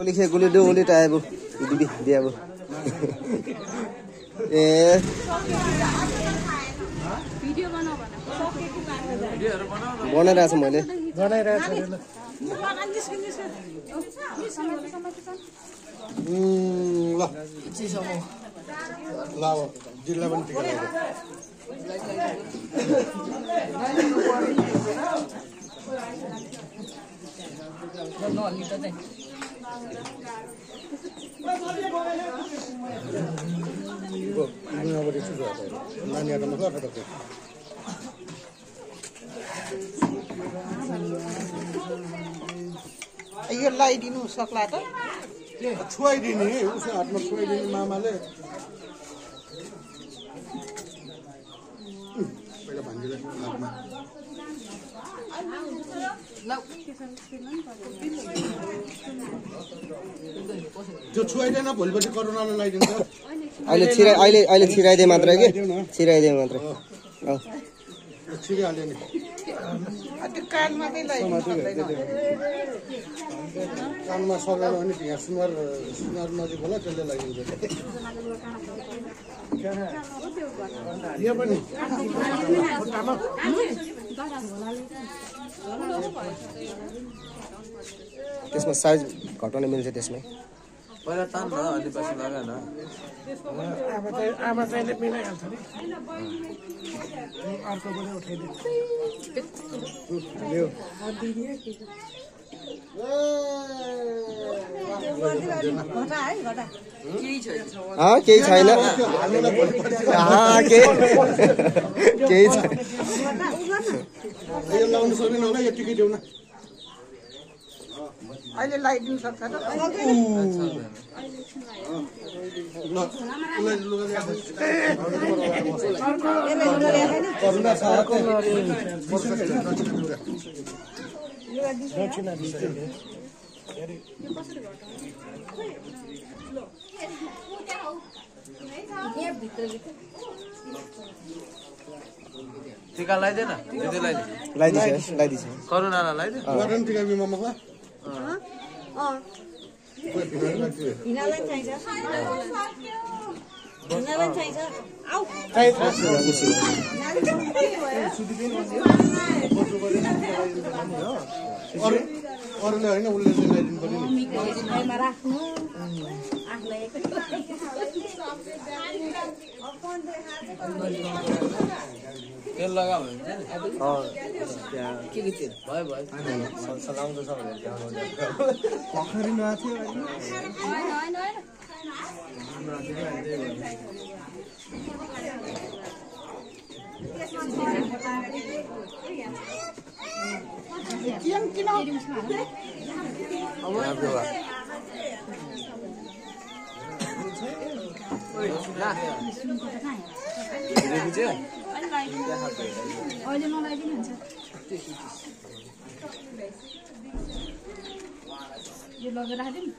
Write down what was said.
लिखे गुली दो उली टाइबो दिदी दियाबो ए भिडियो बनाऊ भन भिडियोहरु बनाऊ न बनाइराछ मैले बनाइरहेछ ल चिसो ल जिल्ला पनि टिका यो लगाइदिनु सक्ला त छुवाइदिने उसको हातमा छुवाइदिने मामाले पहिला भान्जीलाई हातमा त्यो छुवाइदैन भोलिपछि कोरोनाले लगाइदिन्छ अहिले छिराइदिए मात्र के छिराइदिए मात्र छिरिहाल्यो नि त्यो कानमा चाहिँ लगाइदिनु सक्दैन कानमा सकेन भने यहाँ सुनार नजिक होला त्यसले लगाइदिन्छ यो पनि त्यसमा साइज घटाउन मिल्छ त्यसमै पहिला तान न अनि पछि लगा न आमा चाहिँले मिलाइहाल्छ नि अर्को पनि उठाइदिनु केही छैन केही छैन यो लाउनु सक्दैन होला यो टिकै देऊ न अहिले लगाइदिनु सक्छ त टिका लगाइदेन दिदी लगाइदिन्छ करुणालाई लगाइदे गरम टिका बिमा मखला हिनालाई चाहिन्छ हिनालाई चाहिन्छ आउ अरूले होइन उसले चाहिँ लगाइदिनु पर्यो नि राख्नु आफूलाई तेल लगा भने के तेल भयो भयो सलाउँदैछ भनेर पखरी नआथ्यो अहिले नलाइदिनु हुन्छ यो लगेर राखिदिनु